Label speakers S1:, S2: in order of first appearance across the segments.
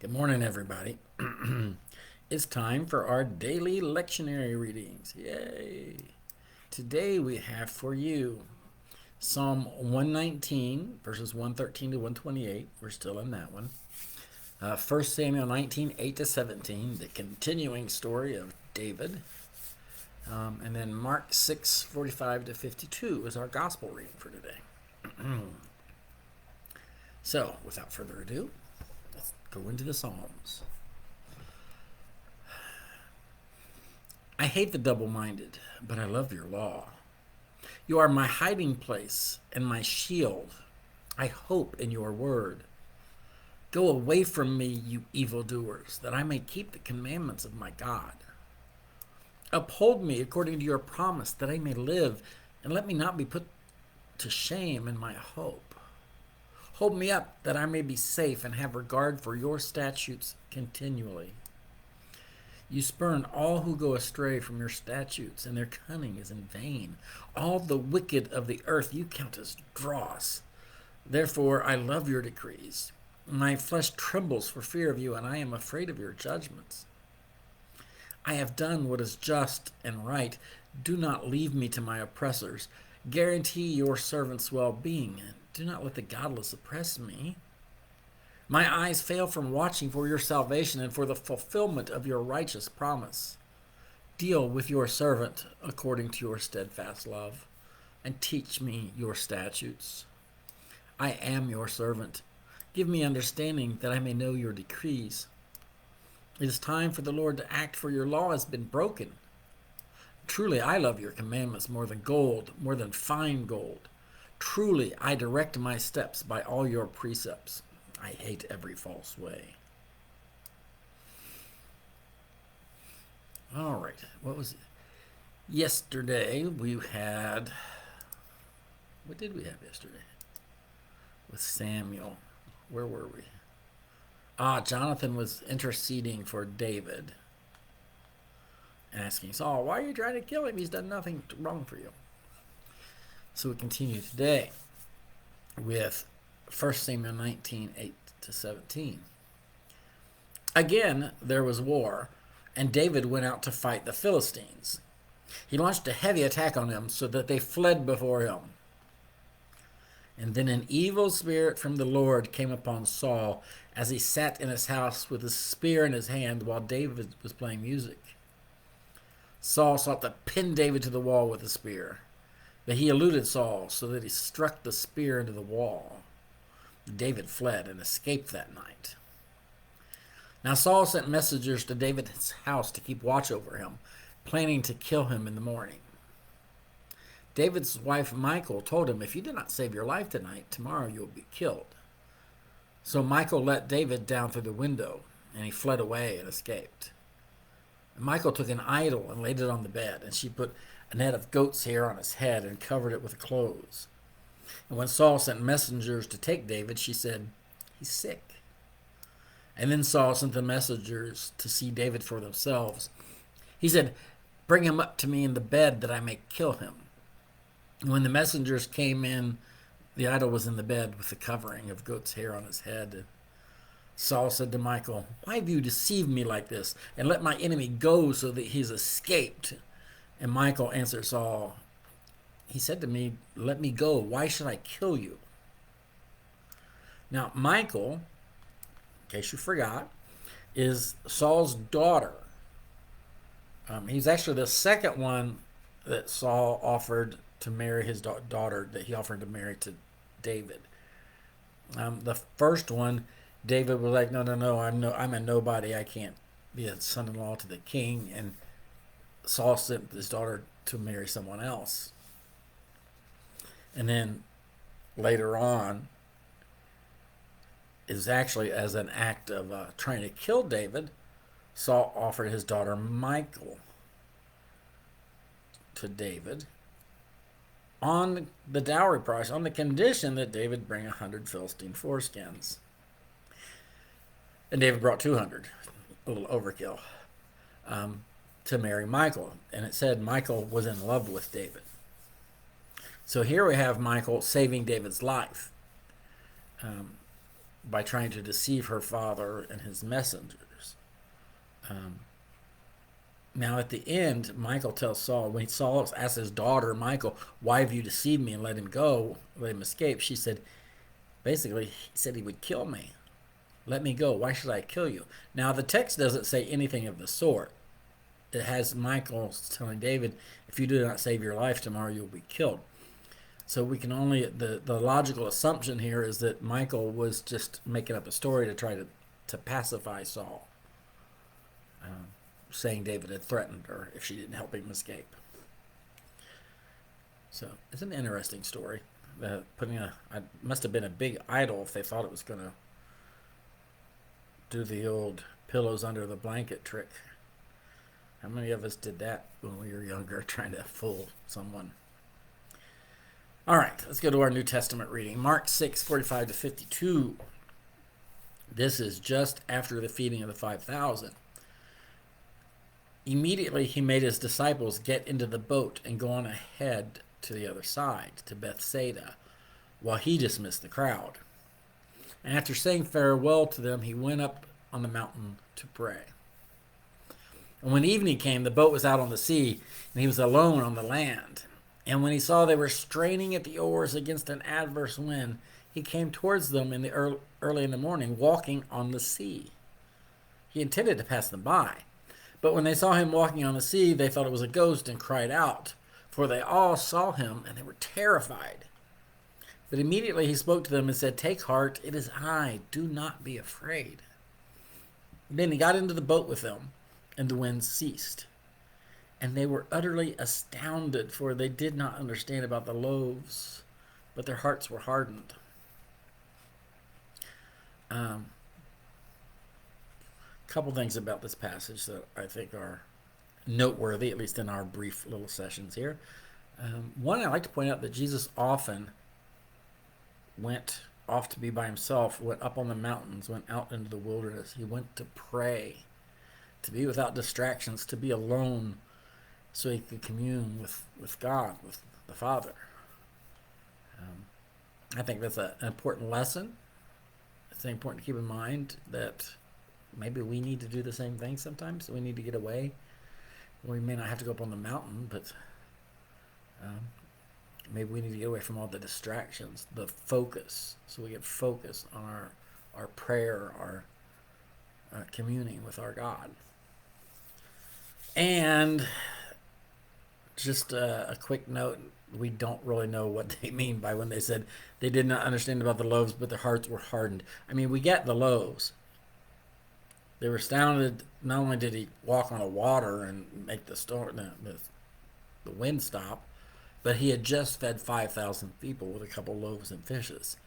S1: Good morning, everybody. It's time for our daily lectionary readings. Yay! Today we have for you Psalm 119, verses 113 to 128. We're still in that one. 1 Samuel 19, 8 to 17, the continuing story of David. And then Mark 6, 45 to 52 is our gospel reading for today. So, without further ado, let's go into the Psalms. I hate the double-minded, but I love your law. You are my hiding place and my shield. I hope in your word. Go away from me, you evildoers, that I may keep the commandments of my God. Uphold me according to your promise, that I may live, and let me not be put to shame in my hope. Hold me up, that I may be safe and have regard for your statutes continually. You spurn all who go astray from your statutes, and their cunning is in vain. All the wicked of the earth you count as dross. Therefore I love your decrees. My flesh trembles for fear of you, and I am afraid of your judgments. I have done what is just and right. Do not leave me to my oppressors. Guarantee your servant's well-being, and do not let the godless oppress me. My eyes fail from watching for your salvation and for the fulfillment of your righteous promise. Deal with your servant according to your steadfast love, and teach me your statutes. I am your servant. Give me understanding that I may know your decrees. It is time for the Lord to act, for your law has been broken. Truly, I love your commandments more than gold, more than fine gold. Truly, I direct my steps by all your precepts. I hate every false way. All right, what was it? Yesterday we had, what did we have yesterday? With Samuel. Where were we? Jonathan was interceding for David, asking Saul, why are you trying to kill him? He's done nothing wrong for you. So we continue today with 1 Samuel 19, 8 to 17. Again, there was war, and David went out to fight the Philistines. He launched a heavy attack on them so that they fled before him. And then an evil spirit from the Lord came upon Saul as he sat in his house with his spear in his hand while David was playing music. Saul sought to pin David to the wall with a spear, but he eluded Saul so that he struck the spear into the wall. David fled and escaped that night. Now Saul sent messengers to David's house to keep watch over him, planning to kill him in the morning. David's wife Michal told him, if you do not save your life tonight, tomorrow you will be killed. So Michal let David down through the window, and he fled away and escaped. And Michal took an idol and laid it on the bed, and she put a net of goat's hair on his head and covered it with clothes. And when Saul sent messengers to take David, she said, he's sick. And then Saul sent the messengers to see David for themselves. He said, bring him up to me in the bed that I may kill him. And when the messengers came in, the idol was in the bed with the covering of goat's hair on his head. And Saul said to Michal, why have you deceived me like this, and let my enemy go so that he's escaped? And Michal answered Saul, he said to me, let me go. Why should I kill you? Now, Michal, in case you forgot, is Saul's daughter. He's actually the second one that Saul offered to marry his daughter, that he offered to marry to David. The first one, David was like, no, I'm a nobody. I can't be a son-in-law to the king. And Saul sent his daughter to marry someone else. And then later on, is actually as an act of trying to kill David, Saul offered his daughter Michal to David on the dowry price, on the condition that David bring 100 Philistine foreskins. And David brought 200, a little overkill, to marry Michal. And it said Michal was in love with David. So here we have Michal saving David's life. by trying to deceive her father and his messengers. Um, Now, at the end, Michael tells Saul, when Saul asks his daughter, Michael, why have you deceived me and let him go, let him escape? She said, basically, he said he would kill me. Let me go. Why should I kill you? Now, the text doesn't say anything of the sort. It has Michael telling David, if you do not save your life tomorrow, you'll be killed. So we can only, the logical assumption here is that Michael was just making up a story to try to pacify Saul. Saying David had threatened her if she didn't help him escape. So it's an interesting story. It must have been a big idol if they thought it was going to do the old pillows under the blanket trick. How many of us did that when we were younger, trying to fool someone? All right, let's go to our New Testament reading. Mark 6:45 to 52. This is just after the feeding of the 5,000. Immediately he made his disciples get into the boat and go on ahead to the other side, to Bethsaida, while he dismissed the crowd. And after saying farewell to them, he went up on the mountain to pray. And when evening came, the boat was out on the sea, and he was alone on the land. And when he saw they were straining at the oars against an adverse wind, he came towards them in the early in the morning, walking on the sea. He intended to pass them by. But when they saw him walking on the sea, they thought it was a ghost and cried out, for they all saw him, and they were terrified. But immediately he spoke to them and said, take heart, it is I, do not be afraid. Then he got into the boat with them, and the wind ceased. And they were utterly astounded, for they did not understand about the loaves, but their hearts were hardened. Couple things about this passage that I think are noteworthy, at least in our brief little sessions here. One, I like to point out that Jesus often went off to be by himself, went up on the mountains, went out into the wilderness. He went to pray, to be without distractions, to be alone so he could commune with God, with the Father. I think that's an important lesson. It's important to keep in mind that maybe we need to do the same thing sometimes. We need to get away. We may not have to go up on the mountain, but maybe we need to get away from all the distractions, the focus, so we get focus on our prayer, our communing with our God. And just a quick note, we don't really know what they mean by when they said they did not understand about the loaves, but their hearts were hardened. I mean, we get the loaves. They were astounded. Not only did he walk on the water and make the wind stop, but he had just fed 5,000 people with a couple loaves and fishes.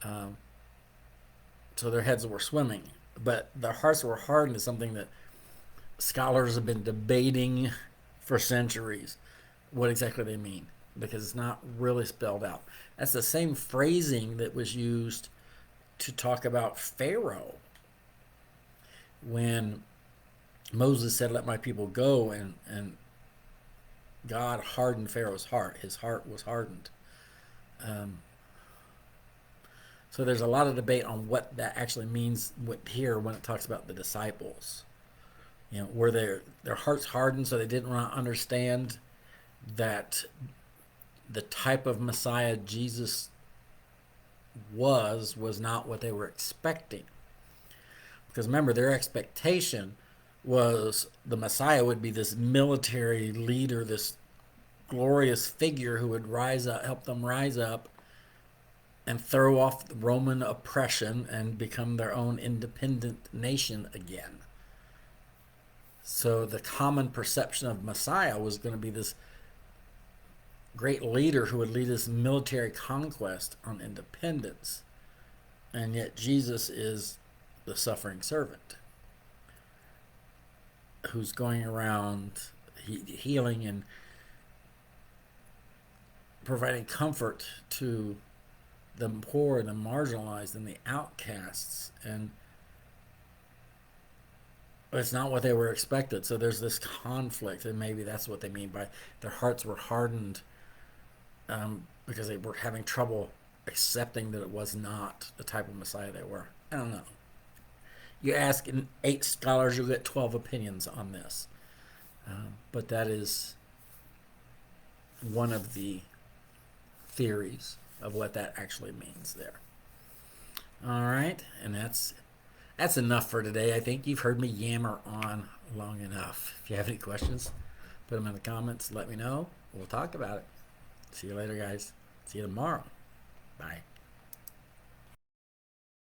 S1: So their heads were swimming. But their hearts were hardened is something that scholars have been debating for centuries what exactly they mean, because it's not really spelled out. That's the same phrasing that was used to talk about Pharaoh when Moses said, let my people go, and God hardened Pharaoh's heart. His heart was hardened. So there's a lot of debate on what that actually means here when it talks about the disciples. You know, were their hearts hardened so they didn't understand that the type of Messiah Jesus was not what they were expecting. Because remember, their expectation was the Messiah would be this military leader, this glorious figure who would rise up, help them rise up and throw off the Roman oppression and become their own independent nation again. So the common perception of Messiah was going to be this great leader who would lead this military conquest on independence. And yet Jesus is the suffering servant who's going around healing and providing comfort to the poor, the marginalized, and the outcasts. And it's not what they were expected. So there's this conflict, and maybe that's what they mean by their hearts were hardened, because they were having trouble accepting that it was not the type of Messiah they were I don't know. You ask 8 scholars, you'll get 12 opinions on this. But that is one of the theories of what that actually means there. All right, and that's enough for today. I think you've heard me yammer on long enough. If you have any questions, put them in the comments. Let me know. We'll talk about it. See you later, guys. See you tomorrow. Bye.